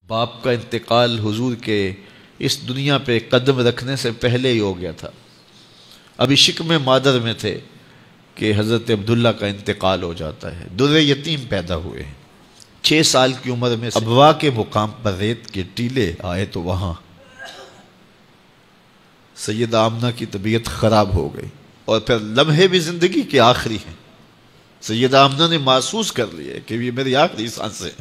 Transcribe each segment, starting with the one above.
باپ کا انتقال حضور کے اس دنیا پہ قدم رکھنے سے پہلے ہی ہو گیا تھا. ابھی شکم مادر میں تھے کہ حضرت عبداللہ کا انتقال ہو جاتا ہے. در یتیم پیدا ہوئے ہیں. 6 سال کی عمر میں ابوا کے مقام پر ریت کے ٹیلے آئے تو وہاں سیدہ آمنہ کی طبیعت خراب ہو گئی، اور پھر لمحے بھی زندگی کے آخری ہیں. سیدہ آمنہ نے محسوس کر لیا کہ یہ میری آخری سانسیں.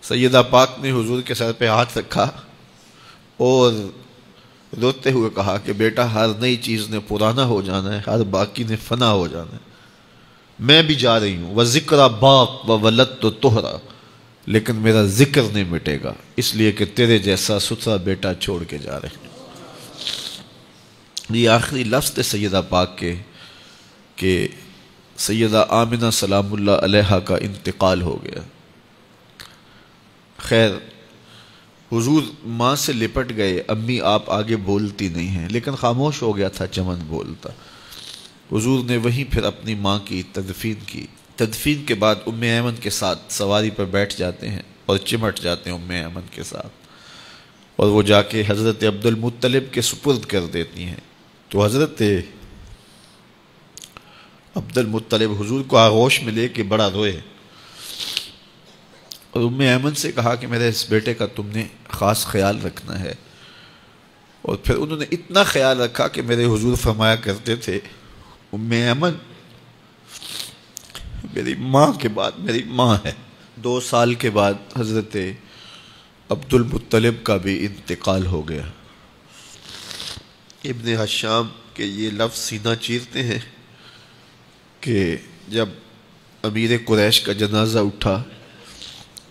سیدہ پاک نے حضور کے سر پہ ہاتھ رکھا اور روتے ہوئے کہا کہ بیٹا، ہر نئی چیز نے پرانا ہو جانا ہے، ہر باقی نے فنا ہو جانا ہے. میں بھی جا رہی ہوں، وَذِكْرَ بَاق وَوَلَدْتُ طُهْرًا، لیکن میرا ذکر نہیں مٹے گا، اس لیے کہ تیرے جیسا ستھرا بیٹا چھوڑ کے جا رہے ہیں. یہ آخری لفظ تھے سیدہ پاک کے کہ سیدہ آمنہ سلام اللہ علیہا کا انتقال ہو گیا. خیر، حضور ماں سے لپٹ گئے. امی آپ آگے بولتی نہیں ہیں، لیکن خاموش ہو گیا تھا چمن بولتا. حضور نے وہیں پھر اپنی ماں کی تدفین کی. تدفین کے بعد ام ایمن کے ساتھ سواری پر بیٹھ جاتے ہیں اور چمٹ جاتے ہیں ام ایمن کے ساتھ، اور وہ جا کے حضرت عبد المطلب کے سپرد کر دیتی ہیں. تو حضرت عبد المطلب حضور کو آغوش میں لے کے بڑا روئے، اور ام ایمن سے کہا کہ میرے اس بیٹے کا تم نے خاص خیال رکھنا ہے. اور پھر انہوں نے اتنا خیال رکھا کہ میرے حضور فرمایا کرتے تھے، ام ایمن میری ماں کے بعد میری ماں ہے. 2 سال کے بعد حضرت عبد المطلب کا بھی انتقال ہو گیا. ابن حشام کے یہ لفظ سینہ چیرتے ہیں کہ جب امیر قریش کا جنازہ اٹھا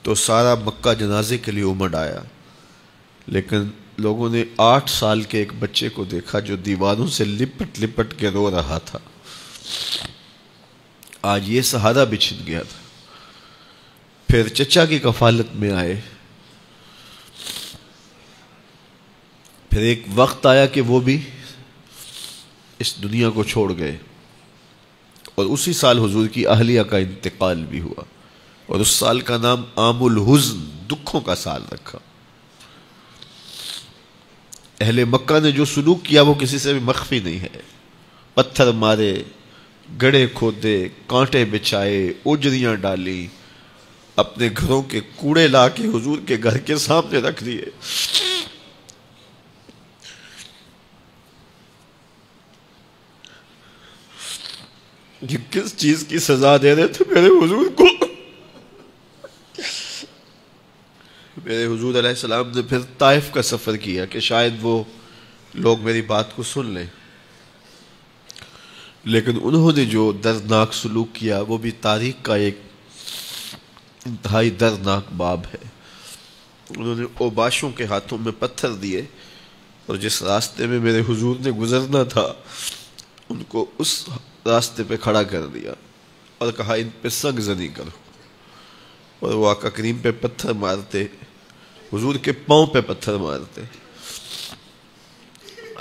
تو سارا مکہ جنازے کے لیے امڑ آیا، لیکن لوگوں نے 8 سال کے ایک بچے کو دیکھا جو دیواروں سے لپٹ لپٹ کے رو رہا تھا. آج یہ سہارا بچھن گیا تھا. پھر چچا کی کفالت میں آئے. پھر ایک وقت آیا کہ وہ بھی اس دنیا کو چھوڑ گئے، اور اسی سال حضور کی اہلیہ کا انتقال بھی ہوا، اور اس سال کا نام عام الحزن، دکھوں کا سال رکھا. اہل مکہ نے جو سلوک کیا وہ کسی سے بھی مخفی نہیں ہے. پتھر مارے، گڑھے کھودے، کانٹے بچھائے، اجریاں ڈالی، اپنے گھروں کے کوڑے لا کے حضور کے گھر کے سامنے رکھ دیے. یہ کس چیز کی سزا دے رہے تھے میرے حضور کو؟ میرے حضور علیہ السلام نے پھر طائف کا سفر کیا کہ شاید وہ لوگ میری بات کو سن لیں، لیکن انہوں نے جو دردناک سلوک کیا وہ بھی تاریخ کا ایک انتہائی دردناک باب ہے. انہوں نے اوباشوں کے ہاتھوں میں پتھر دیے، اور جس راستے میں میرے حضور نے گزرنا تھا ان کو اس راستے پہ کھڑا کر دیا اور کہا ان پہ سنگ زنی کرو. اور وہ آقا کریم پہ پتھر مارتے، حضور کے پاؤں پہ پتھر مارتے.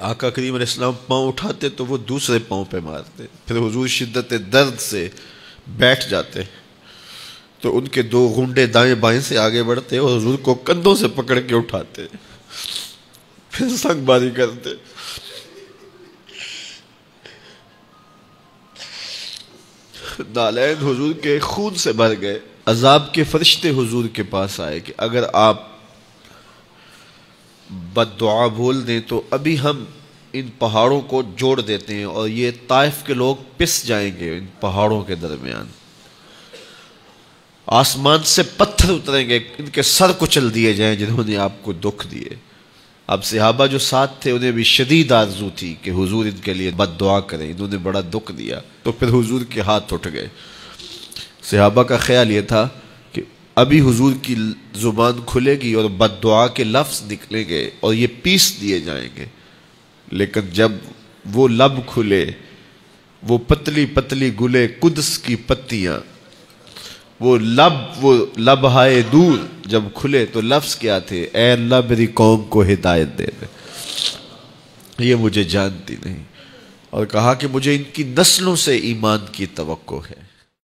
آقا کریم علیہ السلام پاؤں اٹھاتے تو وہ دوسرے پاؤں پہ مارتے. پھر حضور شدت درد سے بیٹھ جاتے تو ان کے 2 غنڈے دائیں بائیں سے آگے بڑھتے اور حضور کو کندھوں سے پکڑ کے اٹھاتے، پھر سنگ باری کرتے. نالین حضور کے خون سے بھر گئے. عذاب کے فرشتے حضور کے پاس آئے کہ اگر آپ بد دعا بول دیں تو ابھی ہم ان پہاڑوں کو جوڑ دیتے ہیں اور یہ طائف کے لوگ پس جائیں گے ان پہاڑوں کے درمیان. آسمان سے پتھر اتریں گے، ان کے سر کچل دیے جائیں جنہوں نے آپ کو دکھ دیے. اب صحابہ جو ساتھ تھے انہیں بھی شدید آرزو تھی کہ حضور ان کے لیے بد دعا کریں، انہوں نے بڑا دکھ دیا. تو پھر حضور کے ہاتھ اٹھ گئے. صحابہ کا خیال یہ تھا کہ ابھی حضور کی زبان کھلے گی اور بد دعا کے لفظ نکلیں گے اور یہ پیس دیے جائیں گے. لیکن جب وہ لب کھلے، وہ پتلی پتلی گلے قدس کی پتیاں، وہ لب ہائے دور جب کھلے تو لفظ کیا تھے؟ اے اللہ میری قوم کو ہدایت دے دے، یہ مجھے جانتی نہیں. اور کہا کہ مجھے ان کی نسلوں سے ایمان کی توقع ہے.